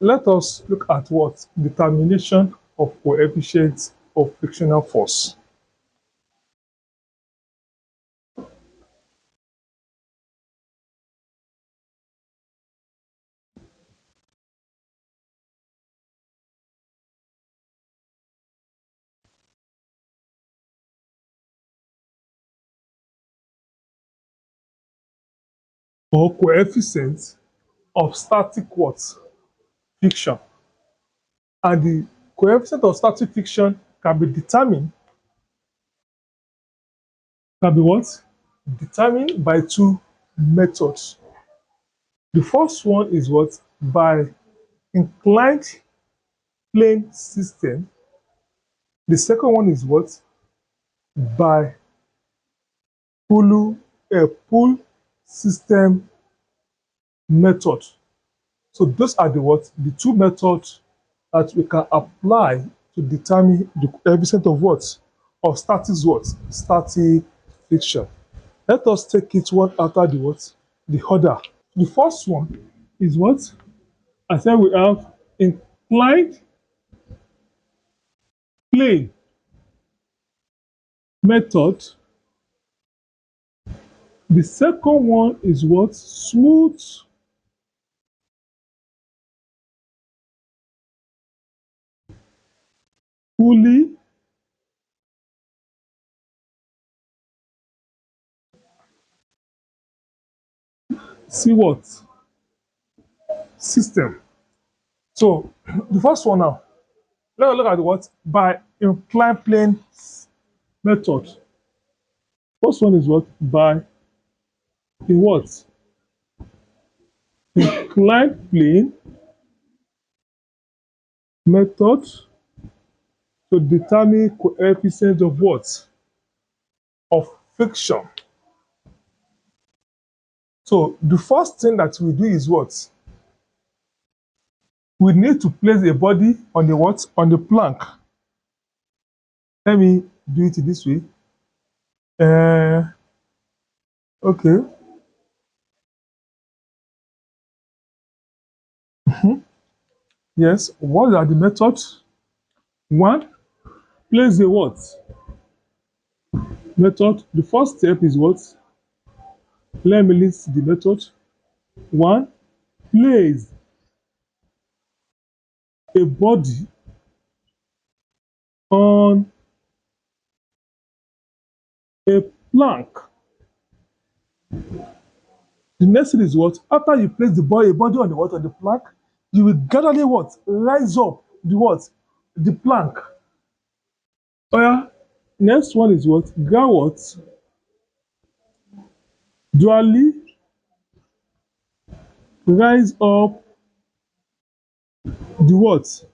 Let us look at what? Determination of coefficients of frictional force. Or coefficients of static what? Friction. And the coefficient of static friction can be determined, can be what? Determined by two methods. The first one is what? By inclined plane system. The second one is what? By pull system method. So those are the what? The two methods that we can apply to determine the coefficient of what? Of static what? Static friction. Let us take it one after the what? The other. The first one is what? I said we have inclined plane method. The second one is what? Smooth pulley see what? System. So the first one now, let's look at what? By inclined plane method. First one is what? By the what? Inclined plane method to determine coefficient of what? Of friction. So the first thing that we do is what? We need to place a body on the what? On the plank. Let me do it this way. Okay. Yes. What are the methods? One, place the what? Method. The first step is what? Let me list the method. One, place a body on a plank. The next thing is what? After you place a body on the what? On the plank, you will gradually what? Rise up the what? The plank. Oh yeah. Next one is what? Ground what? Dually rise up the what?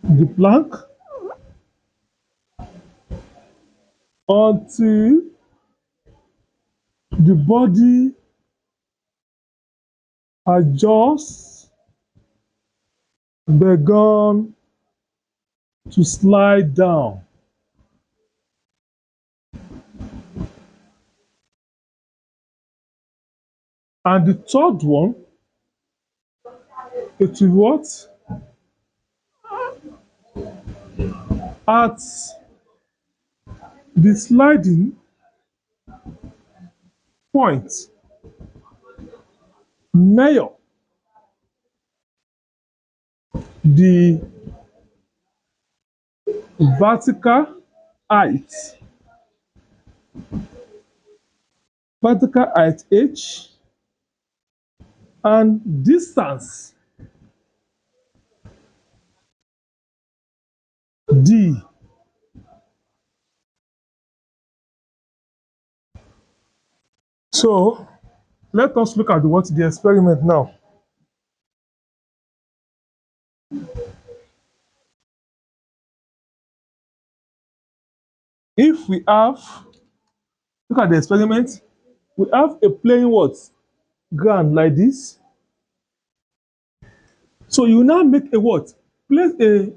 The plank until the body has just begun to slide down. And the third one, it will what? At the sliding point, measure the vertical height, h, and distance d. So let us look at what the experiment now. If we have, look at the experiment, we have a plain what? Ground like this. So you now make a what? Place a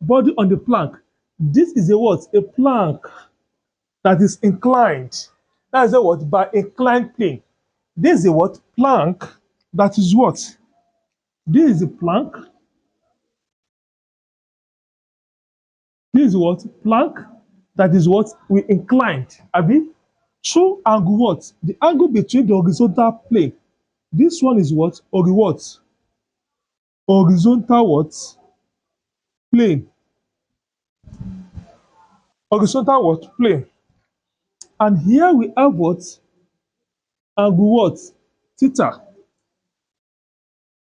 body on the plank. This is a what? A plank that is inclined. That is a what? By inclined plane. This is a what? Plank that is what? This is a plank. This is what? Plank. That is what we inclined. Abi? True angle what? The angle between the horizontal plane. This one is what? Or what? Horizontal what? Plane. Horizontal what? Plane. And here we have what? Angle what? Theta.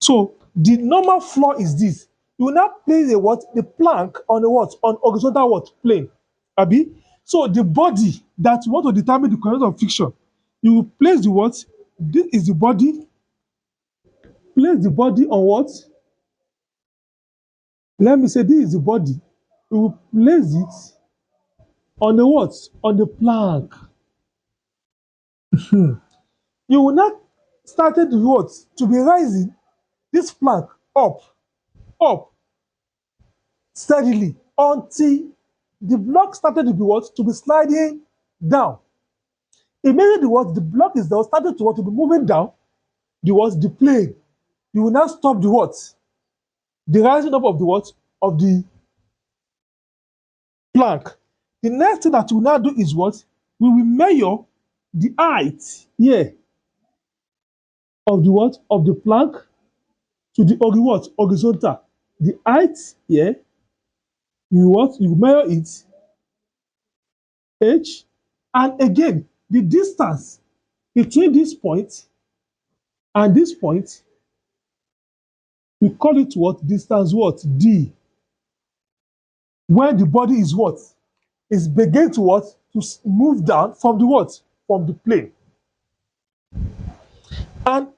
So the normal flaw is this. You will now place the what? The plank on the what? On horizontal what? Plane. Abi? So the body that you want to determine the coordinate of friction, you will place the what? This is the body. Place the body on what? Let me say this is the body. You will place it on the what? On the plank. You will not started the what? To be rising this plank up, up, steadily until the block started to be what? To be sliding down. Immediately what? The block is now started to what? To be moving down. The what? The plane. You will now stop the what? The rising up of the what? Of the plank. The next thing that you will now do is what? We will measure the height here of the what? Of the plank to the what? Horizontal. The height here, you what? You measure it h, and again the distance between this point and this point, we call it what? Distance what? D. When the body is what? Is begin to what? To move down from the what? From the plane. And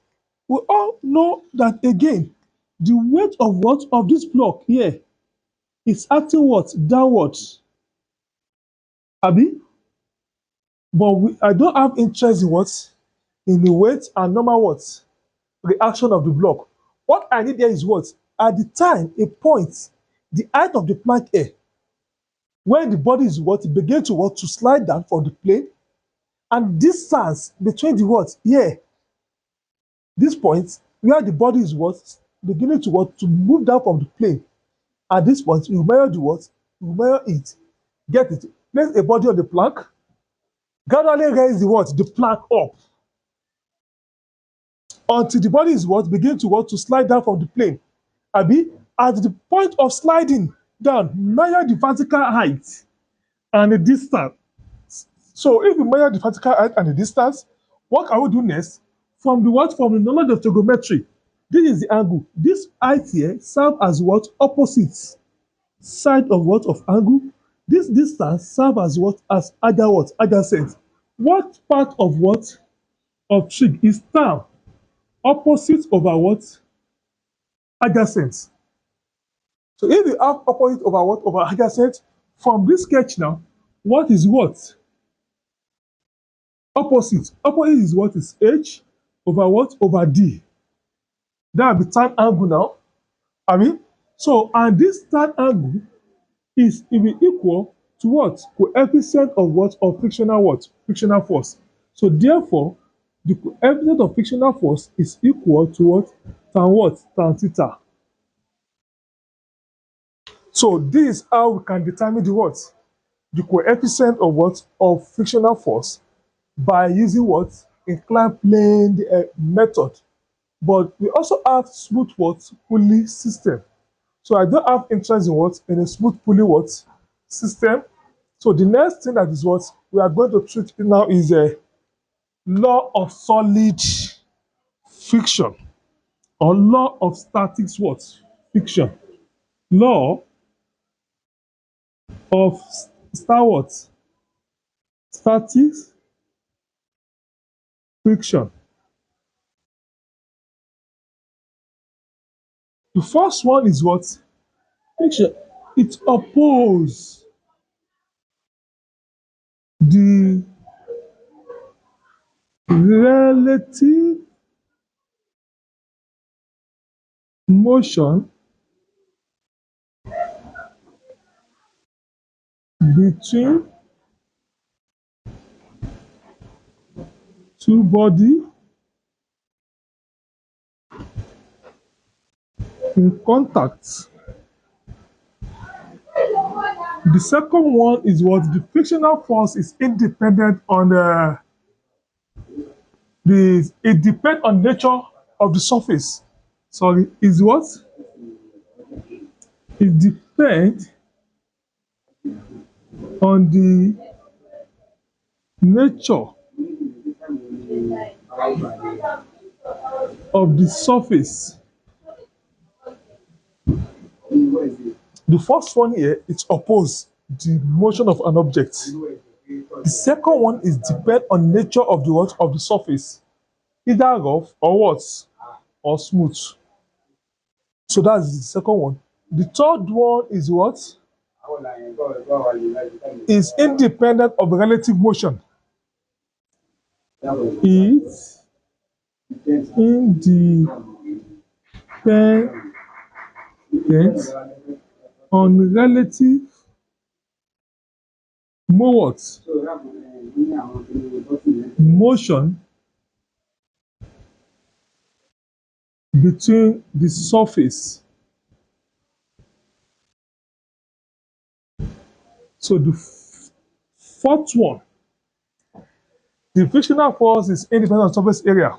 we all know that again, the weight of what? Of this block here is acting what? Downwards. Abi? But I don't have interest in what? In the weight and normal what? Reaction of the block. What I need there is what? At the time, a point, the height of the plank here, when the body is what? Begin to what? To slide down from the plane, and distance between the what? Here, this point, where the body is what? Beginning to what? To move down from the plane. At this point, you measure the what? You measure it. Get it? Place a body on the plank, gradually raise the what? The plank up until the body is what? Begin to what? To slide down from the plane. Abi, at the point of sliding down, measure the vertical height and the distance. So if you measure the vertical height and the distance, what can we do next? From the what? From the knowledge of trigonometry, this is the angle. This height here serve as what? Opposite side of what? Of angle. This distance serve as what? As other what? Adjacent. What part of what? Of trig is tan? Opposite over what? Adjacent. So if you have opposite over what? Over adjacent, from this sketch now, what is what? Opposite. Opposite is what? Is h over what? Over d. That will be tan angle now. I mean, so and this tan angle is it will equal to what? Coefficient of what? Of frictional what? Frictional force. So therefore, the coefficient of frictional force is equal to what? Tan what? Tan theta. So this is how we can determine the what? The coefficient of what? Of frictional force by using what? Inclined plane method. But we also have smooth what? Pulley system. So I don't have interest in what? In a smooth pulley what? System. So the next thing that is what we are going to treat now is a law of solid friction or law of statics what? Friction. Law of star what? Statics friction. The first one is what? Friction. It opposes the relative motion between two body in contact. The second one is what the frictional force is independent on it depends on nature of the surface. Sorry, is what? It depends on the nature of the surface. The first one here, it's oppose the motion of an object. The second one is depend on nature of the what of the surface, either rough or what or smooth. So that's the second one. The third one is what? Is independent of relative motion. It's independent on relative motion between the surface. So the fourth one, the frictional force is independent on surface area.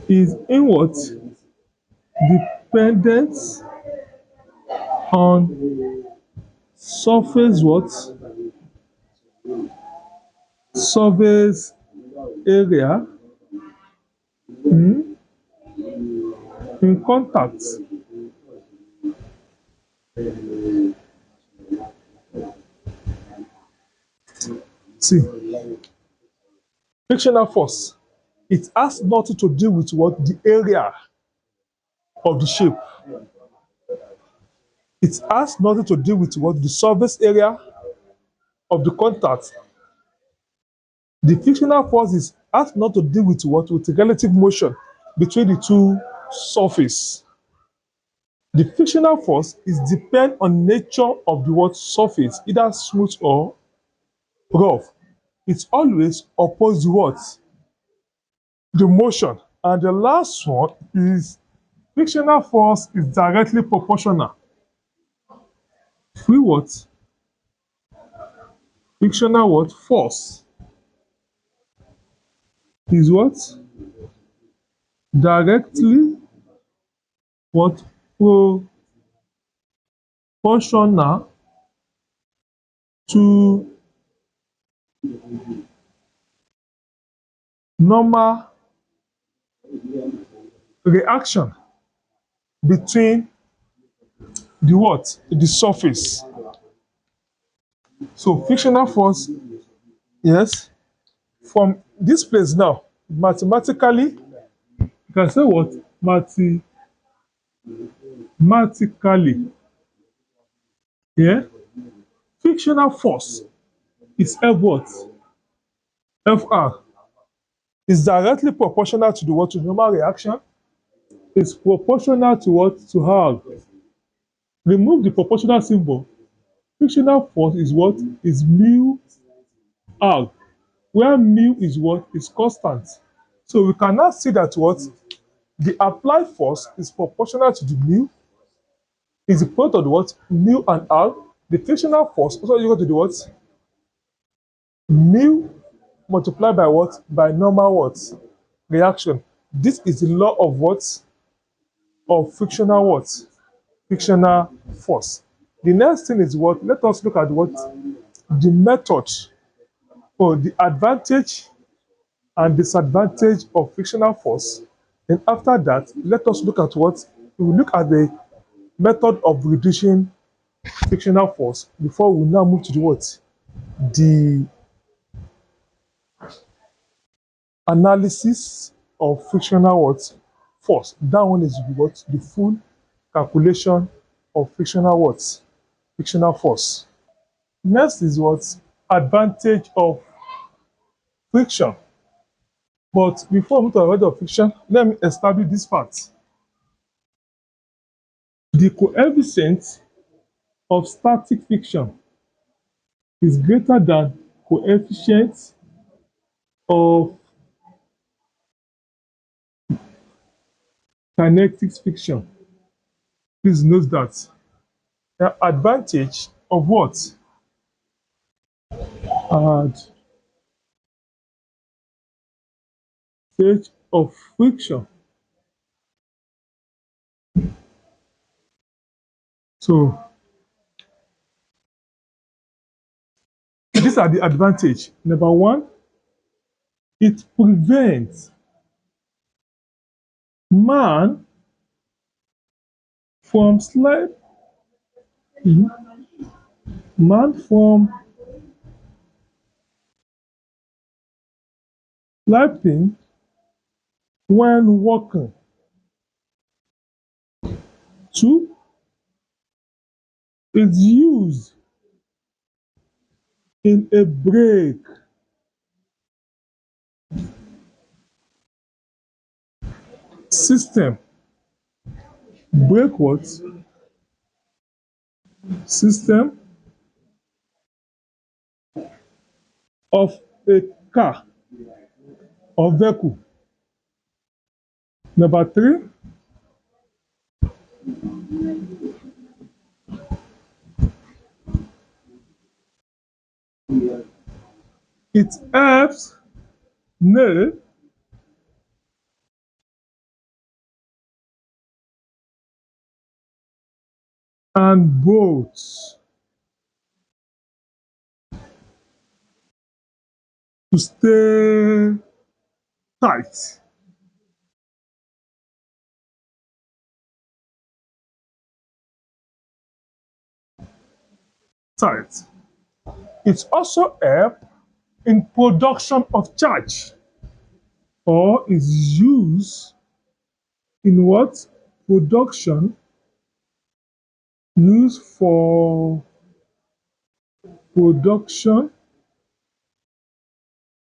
Is in what? Dependent on surface what? Surface area in contact. See, frictional force, it has nothing to do with what the area of the shape. It has nothing to do with what the surface area of the contact. The frictional forces has not to do with what? With the relative motion between the two surfaces. The frictional force is depend on nature of the what surface, either smooth or rough. It's always oppose what? The motion. And the last one is frictional force is directly proportional. Free what? Frictional what? Force is what? Directly what? Proportional to normal reaction between the what? The surface. So frictional force, yes, from this place now, mathematically, you can say what? Mathematically, yeah, frictional force is F what? Fr is directly proportional to the what? To normal reaction. Is proportional to what? To R. Remove the proportional symbol. Frictional force is what? Is mu R, where mu is what? Is constant. So we can now see that what? The applied force is proportional to the mu, is the product of the what? Mu and R. The frictional force also equal to the what? Mu multiplied by what? By normal what? Reaction. This is the law of what? Of frictional what? Frictional force. The next thing is what? Let us look at what? The method or the advantage and disadvantage of frictional force. And after that, let us look at what? We will look at the method of reducing frictional force before we now move to the what? The analysis of frictional what? Force. That one is what? The full calculation of frictional what? Frictional force. Next is what? Advantage of friction. But before we move to the advantage of friction, let me establish this fact. The coefficient of static friction is greater than coefficient of kinetic friction. Please note that the advantage of what? Advantage of friction. So these are the advantage. Number one, it prevents man from slip, man from slipping when walking. Two, it's used in a brake system. Brake what? System of a car or vehicle. Number three, it helps nail and bolts to stay tight. Tight. It also helps in production of charge or is used in what? Production used for production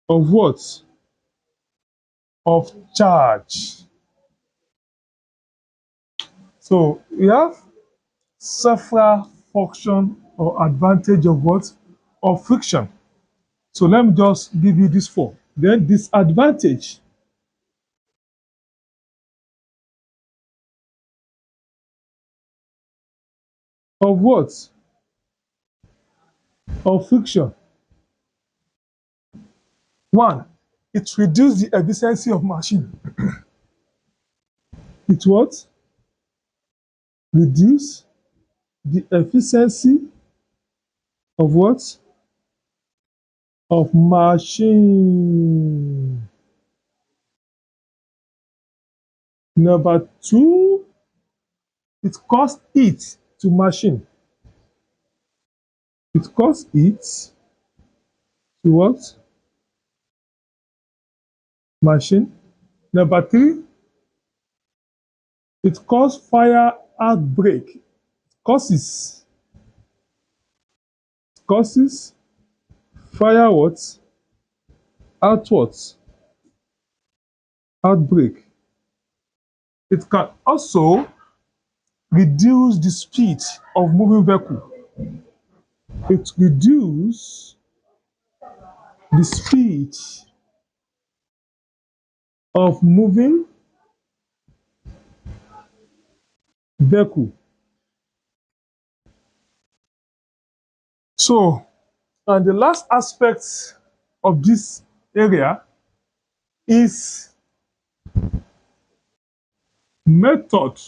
of what? Of charge. So we have several function or advantage of what? Of friction. So let me just give you this four. Then disadvantage of what? Of friction. One, it reduces the efficiency of machine. It what? Reduce the efficiency of what? Of machine. Number two, it causes heat to machine. It causes heat to what? Machine. Number three, it causes fire outbreak. Causes causes fire what? Outwards. Outbreak. It can also reduce the speed of moving vehicle. It reduces the speed of moving vehicle. So, and the last aspect of this area is method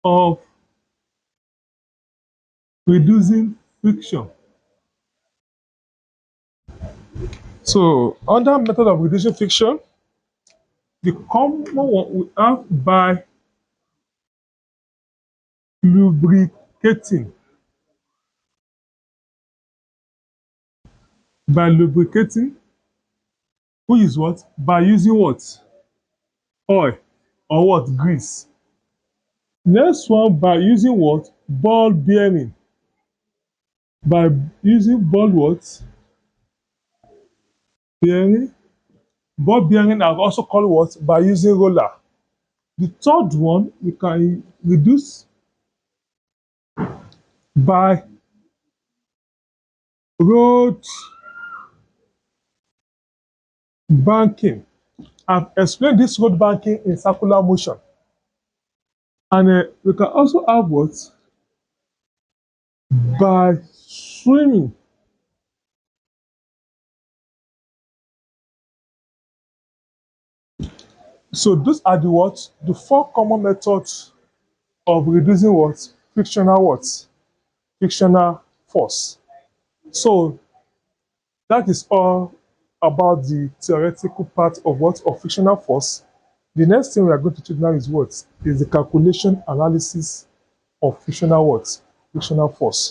of reducing friction. So, under method of reducing friction, the common one we have by lubricating. By lubricating, who is what? By using what? Oil or what? Grease. Next one, by using what? Ball bearing. By using ball what? Bearing. Ball bearing are also called what? By using roller. The third one, we can reduce by road banking. I've explained this road banking in circular motion. And we can also have what? By swimming. So those are the what? The four common methods of reducing what? Frictional what? Frictional force. So that is all about the theoretical part of what? Of frictional force. The next thing we are going to take now is what? Is the calculation analysis of frictional what? Frictional force.